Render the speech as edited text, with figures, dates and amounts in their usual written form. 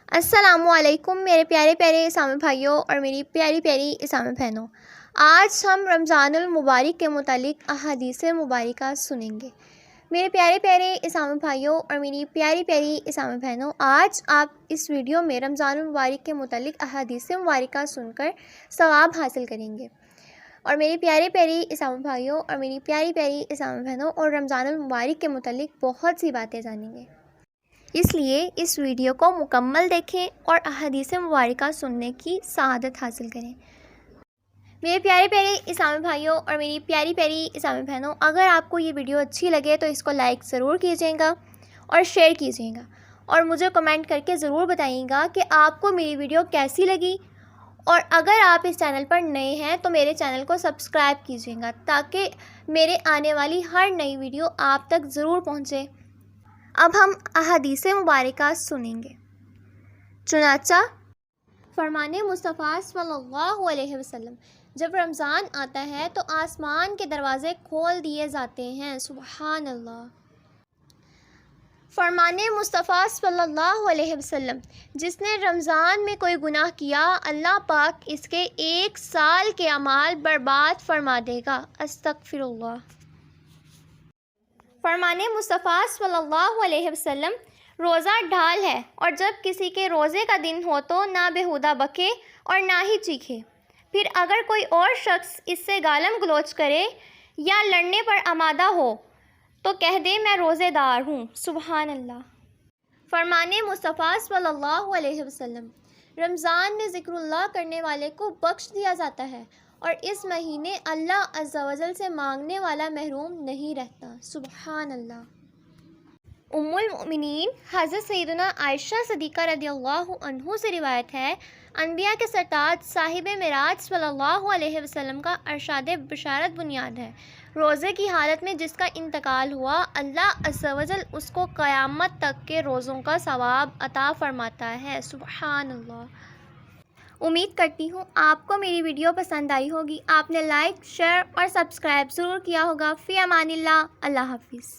السلام علیکم میرے پیارے پیارے اسلامی بھائیوں اور میری پیاری پیاری اسلامی بہنوں۔ آج ہم رمضان المبارک کے متعلق احادیث مبارکہ سنیں گے۔ میرے پیارے پیارے اسلامی بھائیوں اور میری پیاری پیاری اسلامی بہنوں، آج آپ اس ویڈیو میں رمضان المبارک کے متعلق احادیث مبارکہ سن کر ثواب حاصل کریں گے، اور میری پیارے پیاری اسلامی بھائیوں اور میری پیاری پیاری اسلامی بہنوں اور رمضان المبارک کے متعلق بہت سی باتیں جانیں گے۔ اس لیے اس ویڈیو کو مکمل دیکھیں اور احادیث مبارکہ سننے کی سعادت حاصل کریں۔ میرے پیارے پیارے اسلامی بھائیوں اور میری پیاری پیاری اسلامی بہنوں، اگر آپ کو یہ ویڈیو اچھی لگے تو اس کو لائک ضرور کیجیے گا اور شیئر کیجیے گا، اور مجھے کمنٹ کر کے ضرور بتائیے گا کہ آپ کو میری ویڈیو کیسی لگی۔ اور اگر آپ اس چینل پر نئے ہیں تو میرے چینل کو سبسکرائب کیجیے گا تاکہ میرے آنے والی ہر نئی ویڈیو آپ تک ضرور پہنچے۔ اب ہم احادیث مبارکہ سنیں گے۔ چنانچہ فرمان مصطفیٰ صلی اللہ علیہ وسلم، جب رمضان آتا ہے تو آسمان کے دروازے کھول دیے جاتے ہیں۔ سبحان اللہ۔ فرمان مصطفیٰ صلی اللہ علیہ وسلم، جس نے رمضان میں کوئی گناہ کیا اللہ پاک اس کے 1 سال کے اعمال برباد فرما دے گا۔ استغفر اللہ۔ فرمان مصطفیٰ صلی اللہ علیہ وسلم، روزہ ڈھال ہے، اور جب کسی کے روزے کا دن ہو تو نہ بےہودہ بکے اور نہ ہی چیکھے۔ پھر اگر کوئی اور شخص اس سے گالم گلوچ کرے یا لڑنے پر آمادہ ہو تو کہہ دے میں روزے دار ہوں۔ سبحان اللہ۔ فرمان مصطفیٰ صلی اللہ علیہ وسلم، رمضان میں ذکر اللہ کرنے والے کو بخش دیا جاتا ہے، اور اس مہینے اللہ عز و جل سے مانگنے والا محروم نہیں رہتا۔ سبحان اللہ۔ ام المؤمنین حضرت سیدنا عائشہ صدیقہ رضی اللہ عنہ سے روایت ہے، انبیاء کے سرتاج صاحب معراج صلی اللہ علیہ وسلم کا ارشاد بشارت بنیاد ہے، روزے کی حالت میں جس کا انتقال ہوا اللہ عز و جل اس کو قیامت تک کے روزوں کا ثواب عطا فرماتا ہے۔ سبحان اللہ۔ امید کرتی ہوں آپ کو میری ویڈیو پسند آئی ہوگی۔ آپ نے لائک، شیئر اور سبسکرائب ضرور کیا ہوگا۔ فی امان اللہ۔ اللہ حافظ۔